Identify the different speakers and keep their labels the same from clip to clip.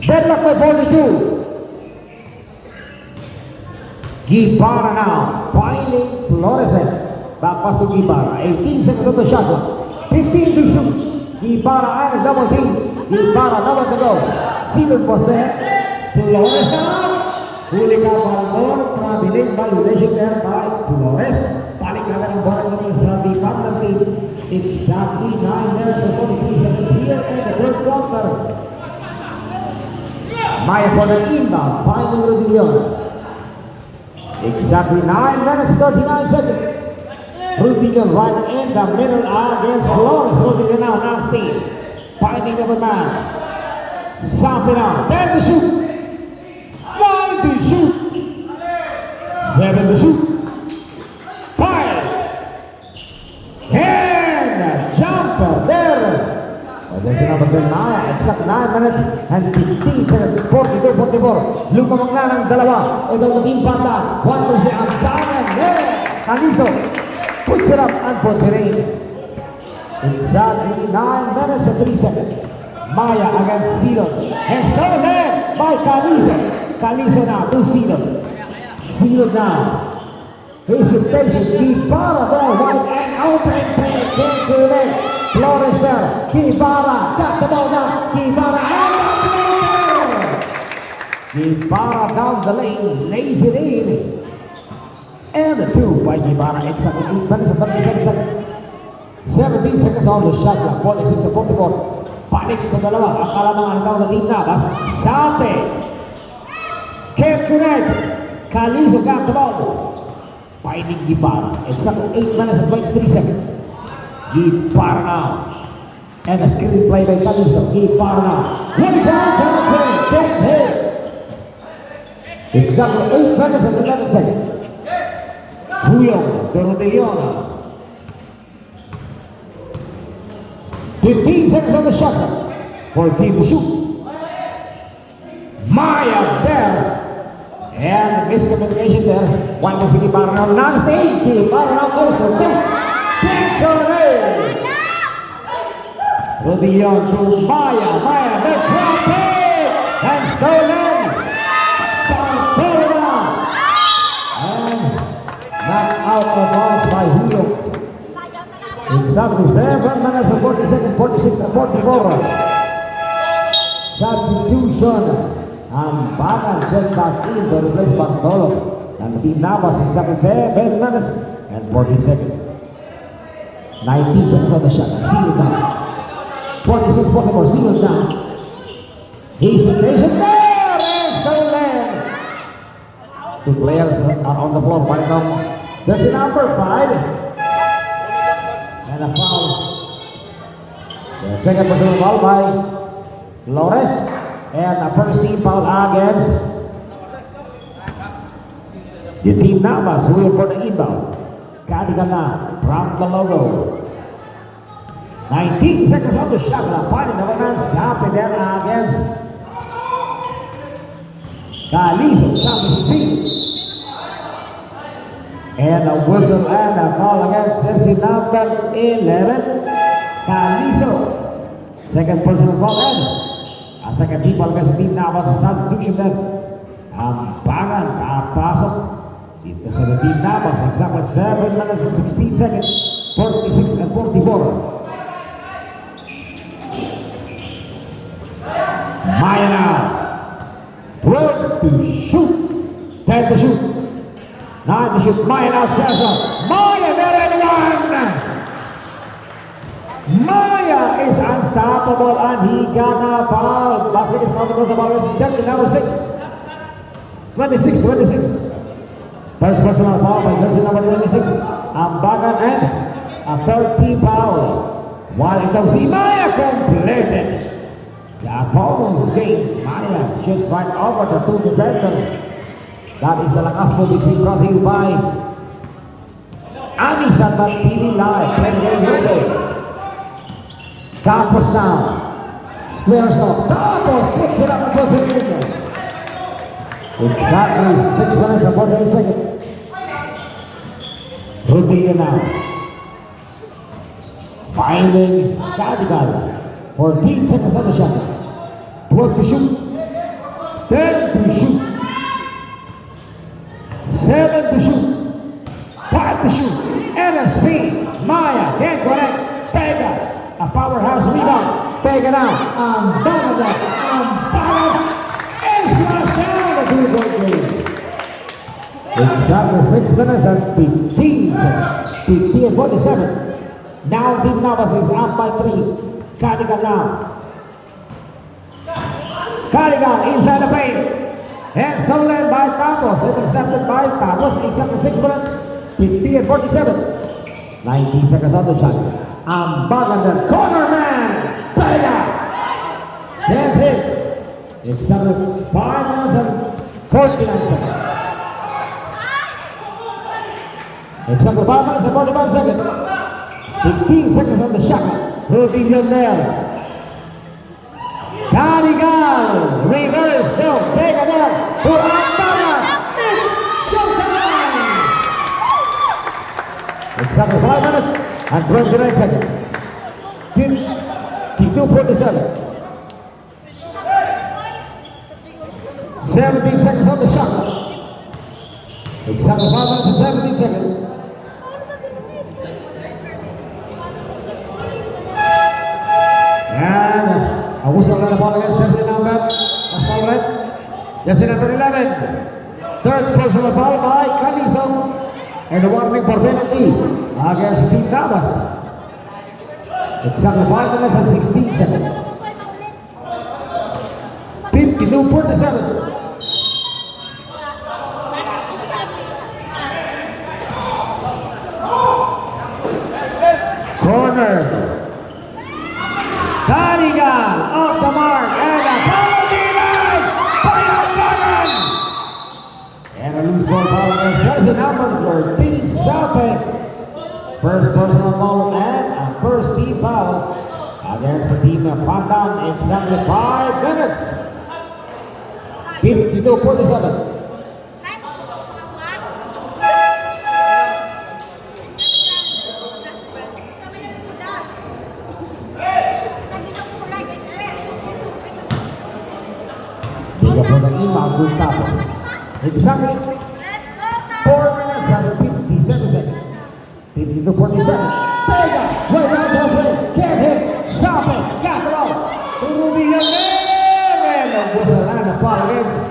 Speaker 1: Deadlock by 42. Guevara now, filing Flores. Back pass to Guevara. 18 seconds of the shot clock. 15 to shoot. Guevara and a double team. Guevara double to go. Season was there. Flores now. Huli ka Balmor. Traveling violation there by Flores. Balik agad ang bola naman sa department team. Exactly 9 minutes and 43 seconds here in the third quarter. Maya for the inbound. Final Rubillon. Exactly 9 minutes 39 seconds. Rubillon right in the middle against Flores. Rubillon now staying. Finding the man. Something out. 10 to shoot. 9 to shoot. 7 to shoot. 5. And a jumper there. There's another good 9. Exact 9 minutes and 15 seconds. 42-44. Luka Magnalang dalawa. Ito ang team banda. 1 to 0. Ang tangan there. Calizo. Puts it up and puts it in. Exactly 9 minutes and 3 seconds. Maya against Sidon. And so there by Calizo. Calizo now to Sidon. Sidon now. Hesitation. Guevara there. Right and open. Can't do it. Flores there. Guevara. Got the ball now. Guevara and Guevara down the lane. Lays it in. And the 2 by Guevara. Exactly 8 minutes and 37 seconds. 17 seconds on the shot clock. 46 to 44. Panik sa dalawa. Akala mga hanggang na team na. Sape. Can't connect. Calizo got the ball. Finding Guevara. Exactly 8 minutes and 23 seconds. Guevara now. And a skilled play by Calizo. Guevara now. One down. Check hit. Exactly 8 minutes and 11 seconds. Julio Doroteon. 15 seconds on the shot clock. 14 to shoot. Maya there. And miscommunication there. One to see Guevara now. Non-state. Guevara now goes to this. Doroteon to Maya. Maya the drop it. And stolen. Pantera. And knocked out of bounds by Julio. Exactly 7 minutes and 40 seconds, 46 and 44. Substitution. Ang Bagan check back in to replace Bartolo. And the team Navas exactly 7 minutes and 40 seconds. 19 seconds on the shot. Seal down. 46-44. Seal down. He's station there. And stolen. 2 players are on the floor. There's a number 5. And a foul. The second personal foul by Flores. And a first team foul against the team Navas who will for the inbound. Kadigana from the logo. 19 seconds on the shot. Finding the man Sape there against Calizo. Sape. And a whistle and a call against jersey number 11, Calizo. Second personal foul and a second team foul against team Navas. Substitution there. Ang Bagan kapasok dito sa team Navas. Exactly 7 minutes and 16 seconds. 46 and 44. Maya now. 12 to shoot. 10 to shoot. 9 to shoot. Maya now stands up. Maya there and one. Maya is unstoppable and he got a foul. Basket is not because of our jersey number 6. 26. First personal foul by jersey number 26. Ambagan and a third team foul. While ito si Maya completed the opponent's game. Maya shoots right over the 2 defenders. That is the lakas mo between brought to you by Anisan Batini Live. Tapos now. Squares up. Tapos. Flips it up and goes in the exactly 6 minutes and 48 seconds. Rubillon now. Finding Cadigal. 14 seconds on the shot. 12 to shoot, 10 to shoot, 7 to shoot, 5 to shoot. NSC, Maya, can't connect. Pega, a powerhouse rebound. Pega now, Bangada, Bangada, and slash down the 2-point game. Exactly 6 minutes and 15 seconds. 50 and 47. Now Team Navas is up by 3. Cadigan now. Cadigan inside the paint. And stolen by Tapos. Intercepted by Tapos. Exactly 6 minutes. 50 and 47. 19 seconds on the shot. Bagander, corner man. Pega. Can't hit. Exactly 5 minutes and 49 seconds. Exactly 5 minutes and 45 seconds. 15 seconds on the shot. Rodillo there. Cadigan. Reverse. So, Pega there. To Ambana. It's showtime. Exactly 5 minutes and 29 seconds. 52-47. 17 seconds on the shot. Exactly 5 minutes and 17 seconds. And a whistle on the ball against jersey number. That's all right. Jersey number 11. Third personal foul by Canizo. And the warning for penalty against Team Navas. Exactly 5 minutes and 16 seconds. 52-47. Corner. Cadigan off the mark and a penalty line by Ambagan. And a loose ball foul against jersey number 13, Sape. First personal foul and a first team foul against the team of Pandan. Exactly 5 minutes. 52-47. Tapos. Exactly 4 minutes and 57 seconds. 52-47. Pega, way down to the play. Can't hit. Stop it. Got the ball. It will be a man. And the whistle and the foul against.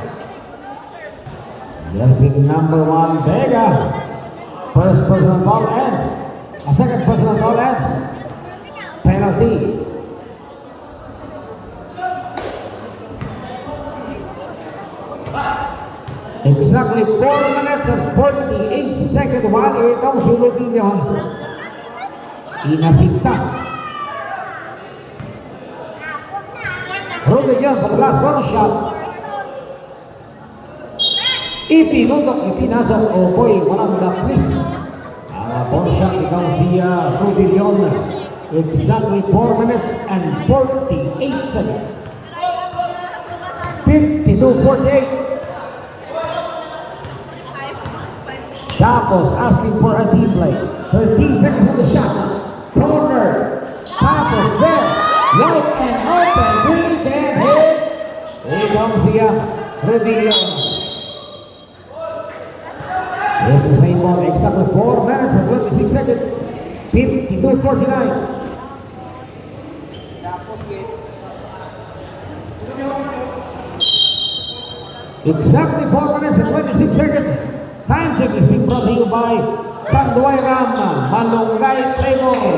Speaker 1: Jersey number 1, Vega. First personal foul and a second personal foul and penalty. Exactly 4 minutes and 48 seconds while itong si Rodillo inasinta. Rodillo for the last one shot. Itinutok, itinasok, o boy, walang lapis. Bon shot ikaw si Rodillo. Exactly 4 minutes and 48 seconds. 52-48. Tapos asking for a team play. 13 seconds on the shot. Corner. Tapos there. Right and open. Green can hit. Here comes the Rodillo. It's the same ball. Exactly 4 minutes and 26 seconds. 52-49. Exactly 4 minutes and 26 seconds. Time check is being brought to you by Tanduay Ram, Malunggay Tremor.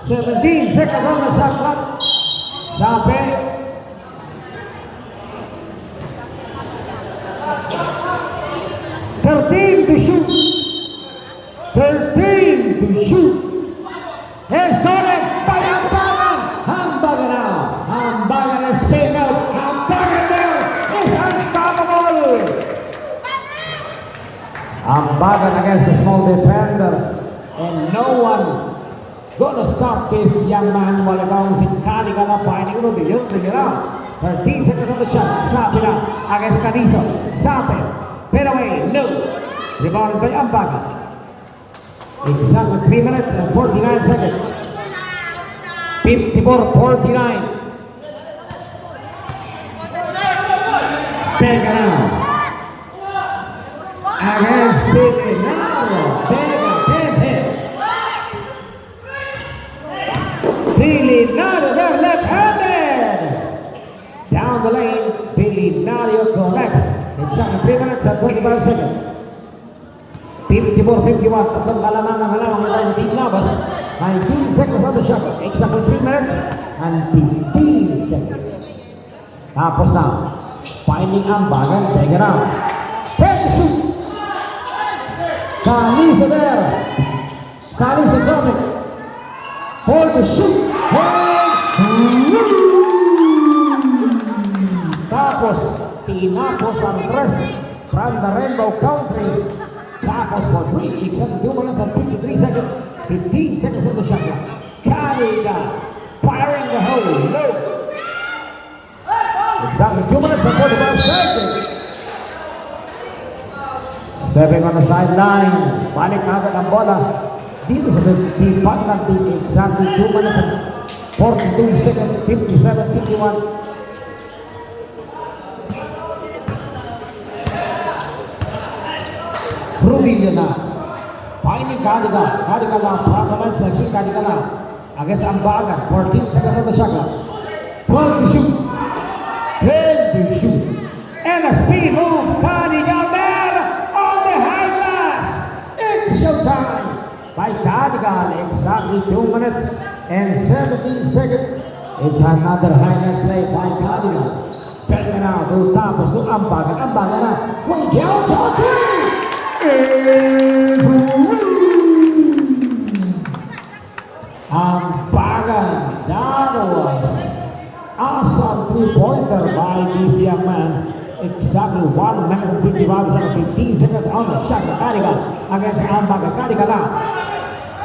Speaker 1: 17 seconds on the shot clock. Sape. Thirteen to shoot. 13 to shoot. And started by Ambagan. Ambagan now. Ambagan is safe out. Ambagan there is unstoppable. Ambagan against the small defender, and no one gonna stop this young man while itong si Cadigan na finding Rodillo. 13 seconds on the shot. Sape na against Canizo. Sape. Pin away. No. Rebound by Ambagan. Exactly 3 minutes and 49 seconds. 54-49. Pega now. Against Pilinaro. Pega, 10 hit. Pilinaro, they're left-handed. Down the lane, Pilinaro correct. Exactly 3 minutes and 25 seconds. 54-51, tatlong kalamang ang halawang ng Team Labas. 19 seconds on the shot. Exactly 3 minutes and 15 seconds. Tapos na, finding ang bagan, pega na. Pega shoot! Kalisa there. Kalisa coming. For the shoot. Tapos, tinapos ang tres from the Rainbow Country. Tapos for 3, exactly 2 minutes and 53 seconds. 15 seconds on the shot clock. Kaliga firing the hole. Low. Exactly 2 minutes and 45 seconds. Stepping on the sideline. Balik na agad ang bola. Dito sa depan ng team. Exactly 2 minutes and 42 seconds. 57-51. Rubio na. Finding Kaliga. Kaliga na. Prakaman sa si Kaliga na. Against Ambagan. 14 seconds on the shot clock. 12 to shoot. 10 to shoot. And a speed move. Kaliga there on the high glass. It's showtime. By Kaliga. Exactly 2 minutes and 17 seconds. It's another highlight play by Kaliga. Pwede na. Tapos to Ambagan. Ambagan na. Kung Giao Cho 3. Ambagan, that was awesome 3-pointer by this young man. Exactly 1 minute and 55 seconds, 15 seconds on the shot. Kaliga against Ambagan. Kaliga now.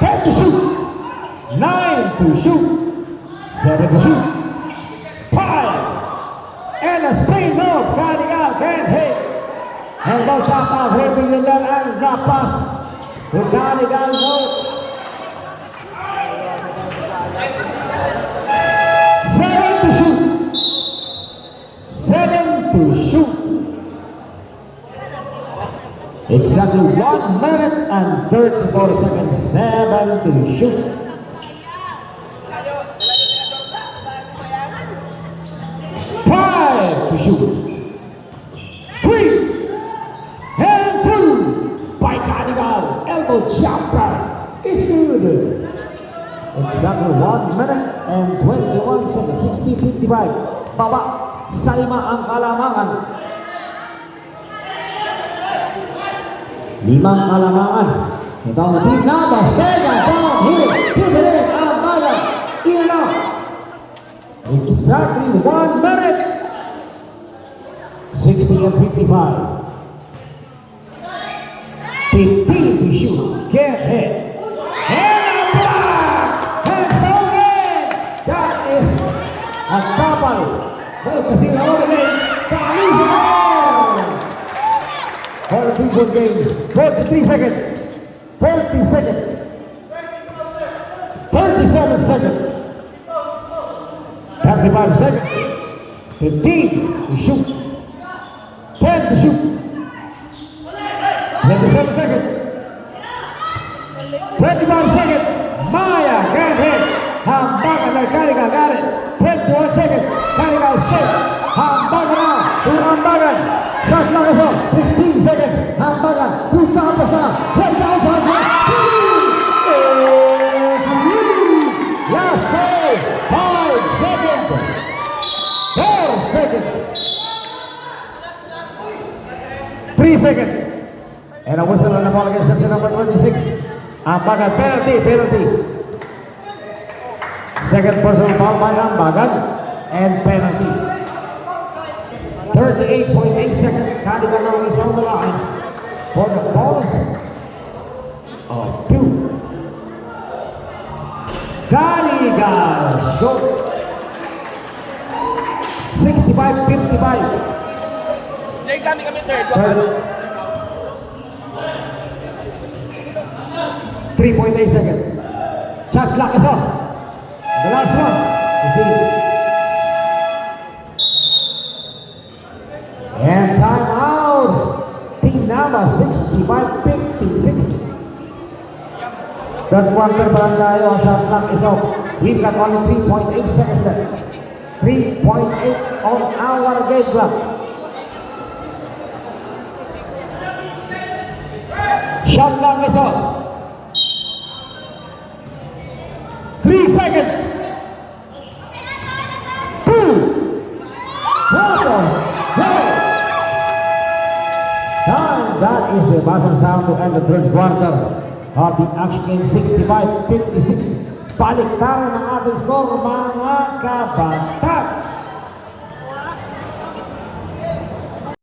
Speaker 1: 10 to shoot, 9 to shoot, 7 to shoot, 5, and a straight note. Kaliga can't hit. And no shot out, hitting the net and drop pass. To Kaliga, no. 7 to shoot. 7 to shoot. Exactly 1 minute and 34 seconds. 7 to shoot. 5 to shoot. 3 and 2 by Kaliga. Elbow jumper is good. Exactly 1 minute and 21 seconds. 60-55. Baba sa 5 ang kalamangan. 5 kalamangan. Ito ang Team Labas. Sega down here. Pilinaro Ambagan. In and out. Exactly 1 minute. 60 and 55. 15 to shoot. Get hit. And a block. And so good. That is a double. Well, kasi naman ulit. Kalisa. For a 3-point game. 43 seconds. 40 seconds. 37 seconds. 35 seconds. 15 to shoot. 10 to shoot. 27 seconds. 25 seconds. Maya can't hit. Ambagan by Kaliga got it. 21 seconds. Kaliga shot. Ambagan now. To Ambagan. Shot lang ito. 15 seconds. Ambagan. To tapos na. Right down for the last play. 5 seconds. 4 seconds. 3 seconds. And a whistle on the ball against section number 26. Ambagan penalty. Second personal foul by Ambagan and penalty. 38.8 seconds. Kaliga now is on the line for the bonus of 2. Kaliga shot. 65-55.
Speaker 2: Jay, kami third.
Speaker 1: 3.8 seconds. Shot clock is off. The last one. You see. And number 65-56. Third quarter pa lang tayo. Ang shot clock is off. We've got only 3.8 seconds left. 3.8 on our game clock. Shot clock is off. 3 seconds. 2 quarters. Go. Time. That is the buzzer sound to end the third quarter of the action game. 65-56. Balik tayo ng ating score, mga kabataan.